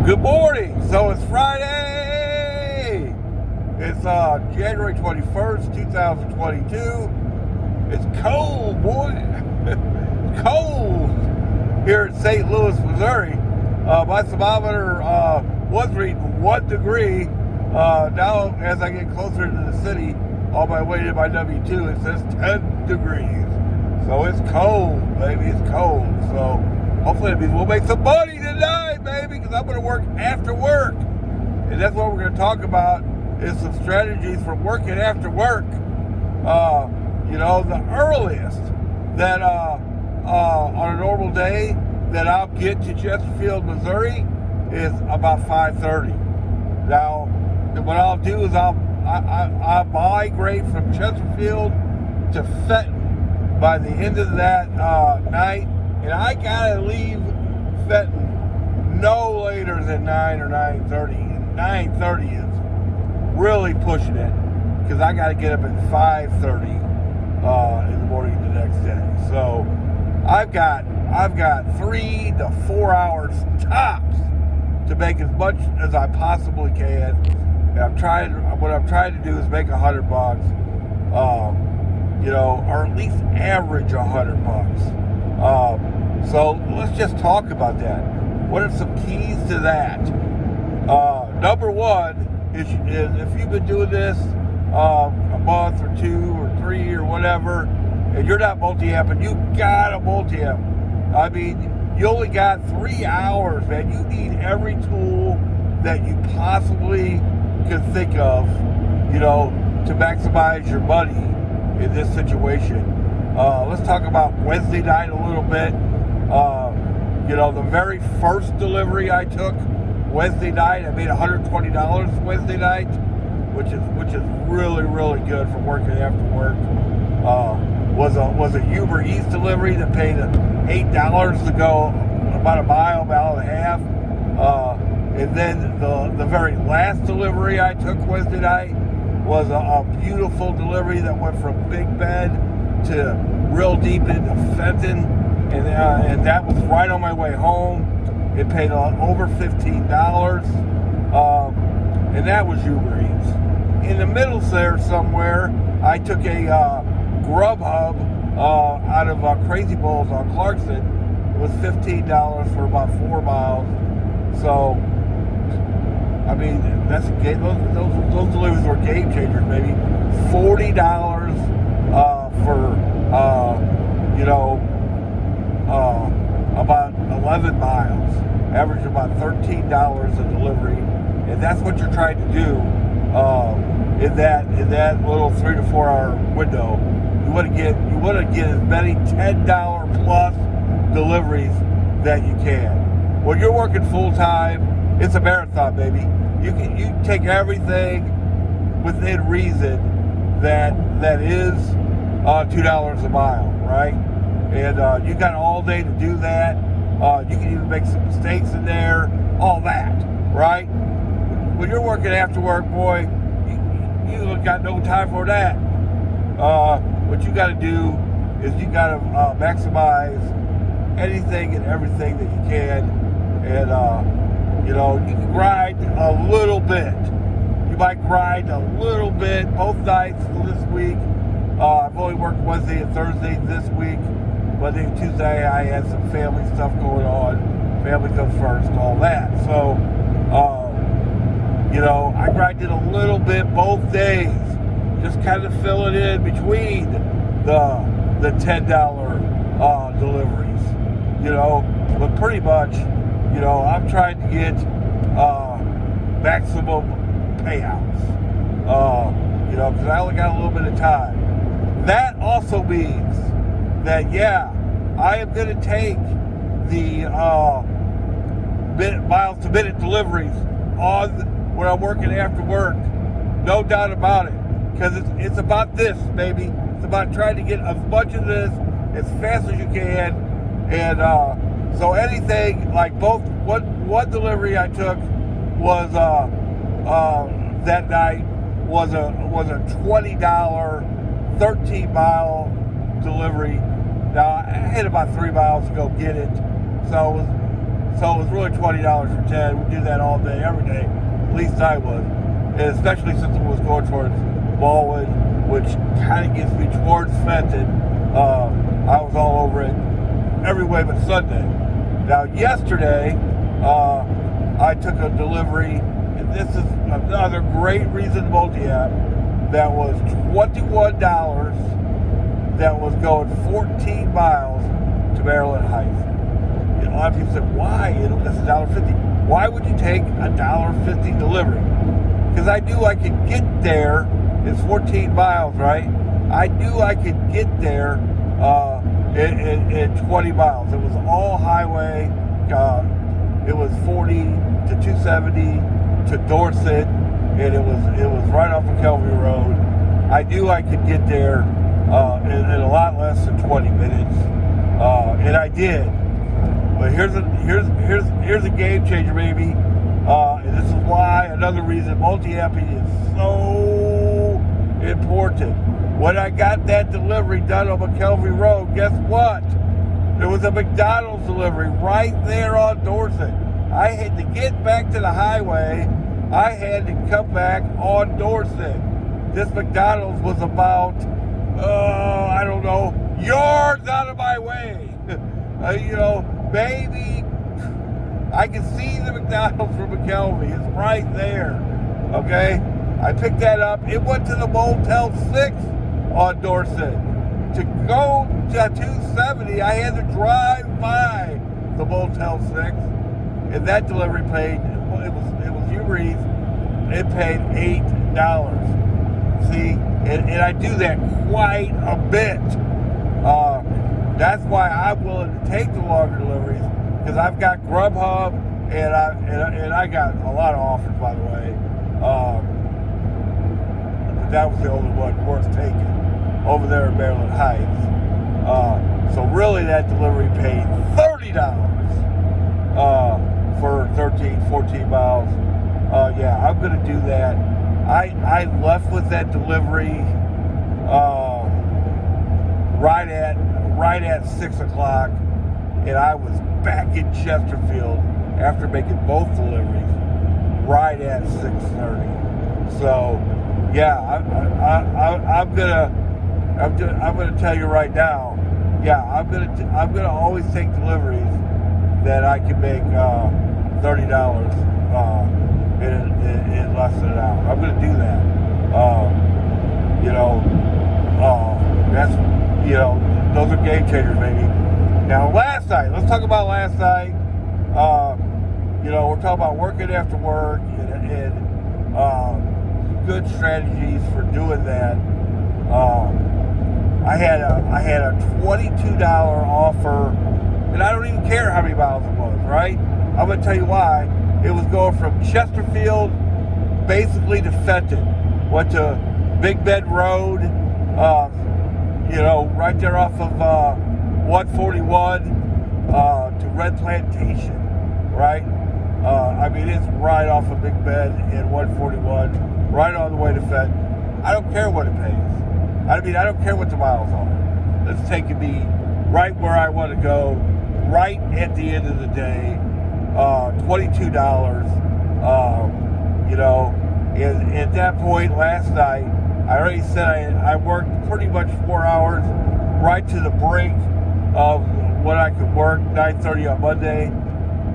Good morning. So it's Friday. It's January 21st, 2022. It's cold, boy. It's cold here in St. Louis, Missouri. My thermometer was reading 1 degree. Now, as I get closer to the city, on my way to my W2, it says 10 degrees. So it's cold, baby. It's cold. So hopefully it means we'll make some money tonight, baby, because I'm going to work after work. And that's what we're going to talk about, is some strategies for working after work. The earliest that on a normal day that I'll get to Chesterfield, Missouri is about 5:30. Now, what I'll do is I'll migrate from Chesterfield to Fenton by the end of that night. And I gotta leave Fenton no later than 9 or 9:30. And 9:30 is really pushing it, because I gotta get up at 5:30 in the morning the next day. So I've got 3 to 4 hours tops to make as much as I possibly can. And what I'm trying to do is make $100, or at least average $100. So let's just talk about that. What are some keys to that? Number one is if you've been doing this a month or 2 or 3 or whatever, and you're not multi-apping, you gotta multi-app. I mean, you only got 3 hours, man. You need every tool that you possibly can think of, to maximize your money in this situation. Let's talk about Wednesday night a little bit. The very first delivery I took Wednesday night, I made $120 Wednesday night, which is really, really good for working after work. Was a Uber Eats delivery that paid $8 to go about a mile and a half. And then the very last delivery I took Wednesday night was a beautiful delivery that went from Big Bend to real deep into Fenton, and that was right on my way home. It paid over $15, and that was Uber Eats. In the middle there somewhere, I took a Grubhub out of Crazy Bowls on Clarkson. It was $15 for about 4 miles. So, I mean, that's those deliveries were game changers, baby. $40 for about 11 miles, average about $13 a delivery, and that's what you're trying to do in that little 3 to 4 hour window. You want to get as many $10 plus deliveries that you can. When you're working full time, it's a marathon, baby. You take everything within reason that is $2 a mile, right? And you got all day to do that. You can even make some mistakes in there, all that, right? When you're working after work, boy, you got no time for that. What you got to do is you got to maximize anything and everything that you can, and you can grind a little bit. You might grind a little bit both nights this week. I've only worked Wednesday and Thursday this week. Monday and Tuesday I had some family stuff going on. Family comes first, all that. So, I grinded a little bit both days, just kind of fill it in between the $10 deliveries. But pretty much, I'm trying to get maximum payouts. Because I only got a little bit of time. That also means that, I am going to take the miles to minute deliveries when I'm working after work. No doubt about it. Because it's about this, baby. It's about trying to get as much of this as fast as you can. And so anything, like one delivery I took was that night was a $20 13-mile delivery. Now, I had about 3 miles to go get it, so So it was really $20 for 10. We do that all day, every day. At least I was. And especially since it was going towards Baldwin, which kind of gets me towards Fenton. I was all over it every way but Sunday. Now yesterday, I took a delivery, and this is another great reason to multi-app, that was $21 that was going 14 miles to Maryland Heights. A lot of people said, why? This is $1.50. Why would you take a $1.50 delivery? Because I knew I could get there. It's 14 miles, right? I knew I could get there in 20 miles. It was all highway. It was 40 to 270 to Dorset, and it was right off of Kelvey Road. I knew I could get there in a lot less than 20 minutes, and I did. But here's a game changer, baby. And this is why, another reason, multi-apping is so important. When I got that delivery done on McKelvey Road, guess what? There was a McDonald's delivery right there on Dorset. I had to get back to the highway. I had to come back on Dorset. This McDonald's was about, I don't know, yards out of my way. Maybe I can see the McDonald's from McKelvey. It's right there. Okay? I picked that up. It went to the Motel 6 on Dorset. To go to 270, I had to drive by the Motel 6. And that delivery paid, it was Uber Eats, it paid $8. See? And I do that quite a bit. That's why I'm willing to take the longer deliveries, because I've got Grubhub, and I got a lot of offers, by the way. But that was the only one worth taking over there in Maryland Heights. So really, that delivery paid $30 for 13, 14 miles. Yeah, I'm going to do that. I left with that delivery right at 6 o'clock, and I was back in Chesterfield after making both deliveries right at 6:30. So yeah, I'm gonna tell you right now, yeah, I'm gonna always take deliveries that I can make $30 in less than an hour. I'm gonna do that. That's those are game changers, baby. Now, last night, let's talk about last night. We're talking about working after work and good strategies for doing that. I had a $22 offer, and I don't even care how many miles it was, right? I'm going to tell you why. It was going from Chesterfield basically to Fenton. Went to Big Bend Road, right there off of 141 to Red Plantation, right? It's right off of Big Bend and 141, right on the way to Fenton. I don't care what it pays. I don't care what the miles are. It's taking me right where I want to go, right at the end of the day. $22. And at that point last night, I already said I worked pretty much 4 hours, right to the brink of what I could work, 9:30 on Monday.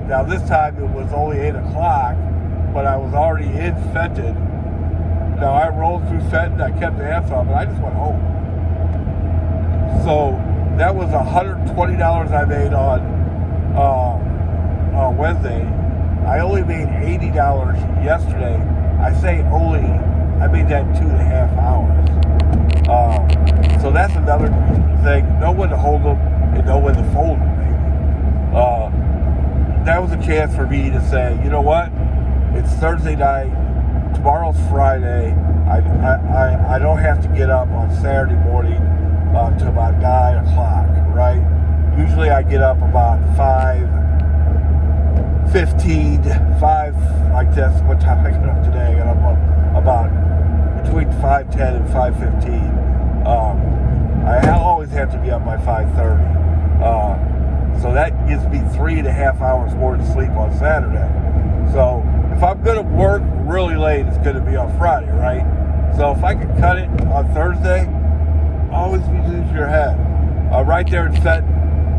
Now this time it was only 8 o'clock, but I was already in Fenton. Now I rolled through Fenton, I kept the amps on, but I just went home. So that was $120 I made on Wednesday. I only made $80 yesterday. I say only, I made that in 2.5 hours. So that's another thing. Know when to hold them and know when to fold them, baby. That was a chance for me to say, you know what? It's Thursday night. Tomorrow's Friday. I don't have to get up on Saturday morning till about 9 o'clock, right? Usually I get up about 5:15, like that's what time I got up today. I got up about between 5:10 and 5:15. I always have to be up by 5:30. So that gives me 3.5 hours more to sleep on Saturday. So if I'm going to work really late, it's going to be on Friday, right? So if I can cut it on Thursday, always use your head. Right there in Fenton,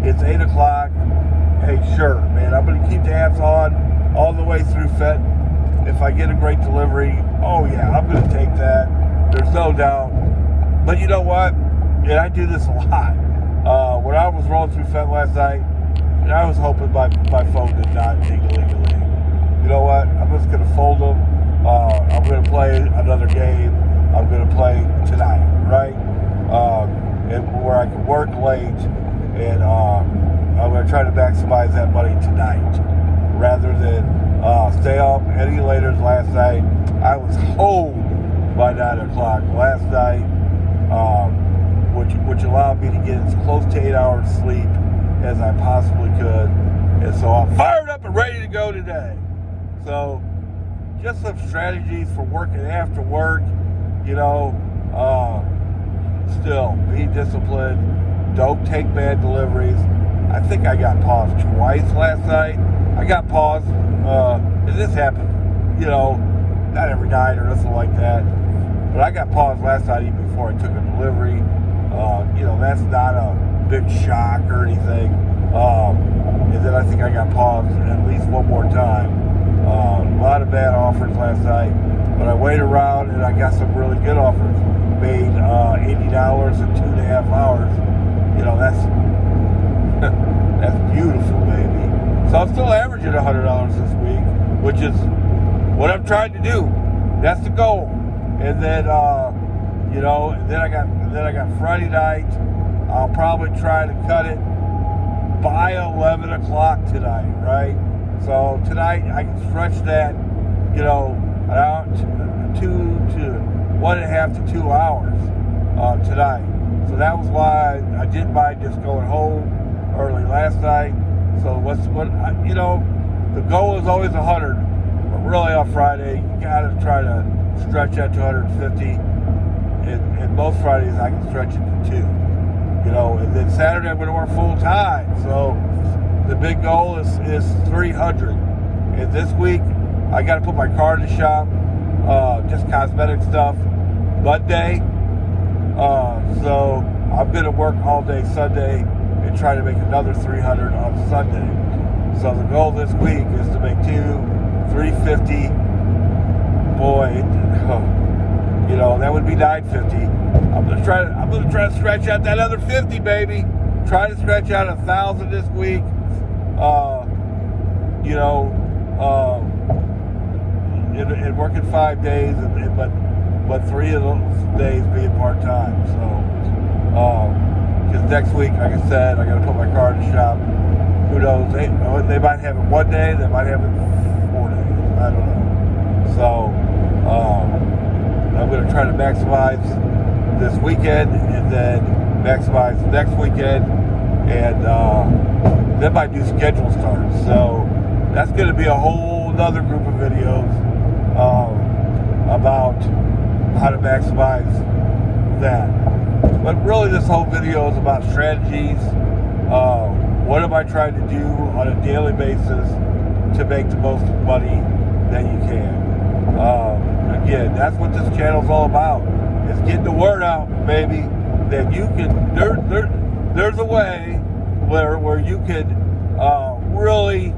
it's 8 o'clock. Hey, sure, man, I'm going to keep the apps on all the way through Fenton. If I get a great delivery, oh yeah, I'm going to take that. There's no doubt. But you know what? And I do this a lot. When I was rolling through Fenton last night, and I was hoping my phone did not ding-a-ling-a-ling. You know what? I'm just going to fold them. I'm going to play another game. I'm going to play tonight, right? And where I can work late, and I'm going to try to maximize that money tonight rather than stay up any later than last night. I was home by 9 o'clock last night, which allowed me to get as close to 8 hours sleep as I possibly could. And so I'm fired up and ready to go today. So just some strategies for working after work, you know. Still, be disciplined. Don't take bad deliveries. I think I got paused twice last night. I got paused, and this happened, you know, not every night or nothing like that. But I got paused last night even before I took a delivery. You know, that's not a big shock or anything. And then I think I got paused at least one more time. A lot of bad offers last night. But I waited around and I got some really good offers. Made $80 in 2.5 hours. You know, that's beautiful, baby. So I'm still averaging $100 this week, which is what I'm trying to do. That's the goal. And then you know, and then I got Friday night. I'll probably try to cut it by 11 o'clock tonight, right? So tonight I can stretch that, you know, out 1.5 to 2 hours tonight. So that was why I didn't mind just going home early last night. So you know, the goal is always 100, but really on Friday you gotta try to stretch that to 150. And most Fridays I can stretch it to 2. You know, and then Saturday I'm gonna work full time. So the big goal is 300. And this week I gotta put my car in the shop, just cosmetic stuff. Monday, so I'm gonna work all day Sunday and try to make another 300 on Sunday. So the goal this week is to make 350. Boy, you know, that would be 950. I'm gonna try to stretch out that other 50, baby. Try to stretch out 1,000 this week. You know, and working 5 days, but 3 of those days being part-time. So, because next week, like I said, I got to put my car in the shop. Who knows? They might have it one day, they might have it 4 days. I don't know. So, I'm going to try to maximize this weekend and then maximize next weekend, and then my new schedule starts. So, that's going to be a whole other group of videos about how to maximize that. But really this whole video is about strategies. What am I trying to do on a daily basis to make the most money that you can? Again, that's what this channel is all about. It's getting the word out, baby, that you can, there's a way where you can really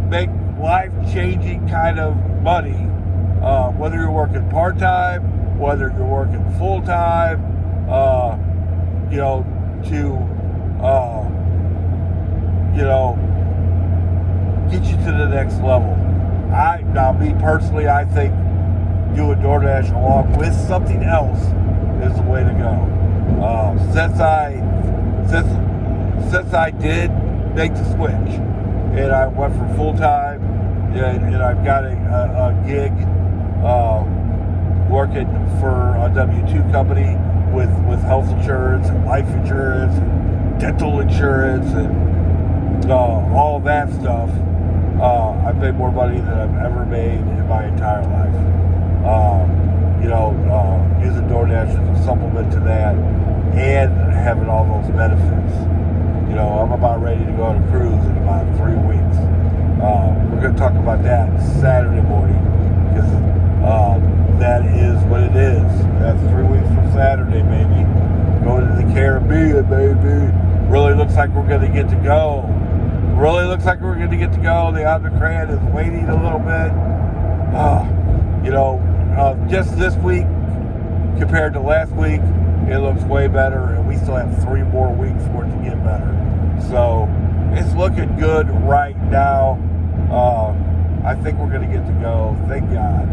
make life-changing kind of money, whether you're working part-time, whether you're working full-time, you know, to, you know, get you to the next level. Now me personally, I think doing Doordash along with something else is the way to go. Since I did make the switch, and I went for full-time, and I've got a gig working for a W-2 company with health insurance and life insurance and dental insurance and all that stuff. I've made more money than I've ever made in my entire life. You know, using Doordash as a supplement to that and having all those benefits. You know, I'm about ready to go on a cruise in about 3 weeks. We're going to talk about that Saturday morning, because that is what it is. That's 3 weeks from Saturday, baby. Going to the Caribbean, baby. Really looks like we're going to get to go. Really looks like we're going to get to go. The Omicron is waiting a little bit. You know, just this week compared to last week, it looks way better, and we still have 3 more weeks for it to get better. So it's looking good right now. I think we're going to get to go. Thank God.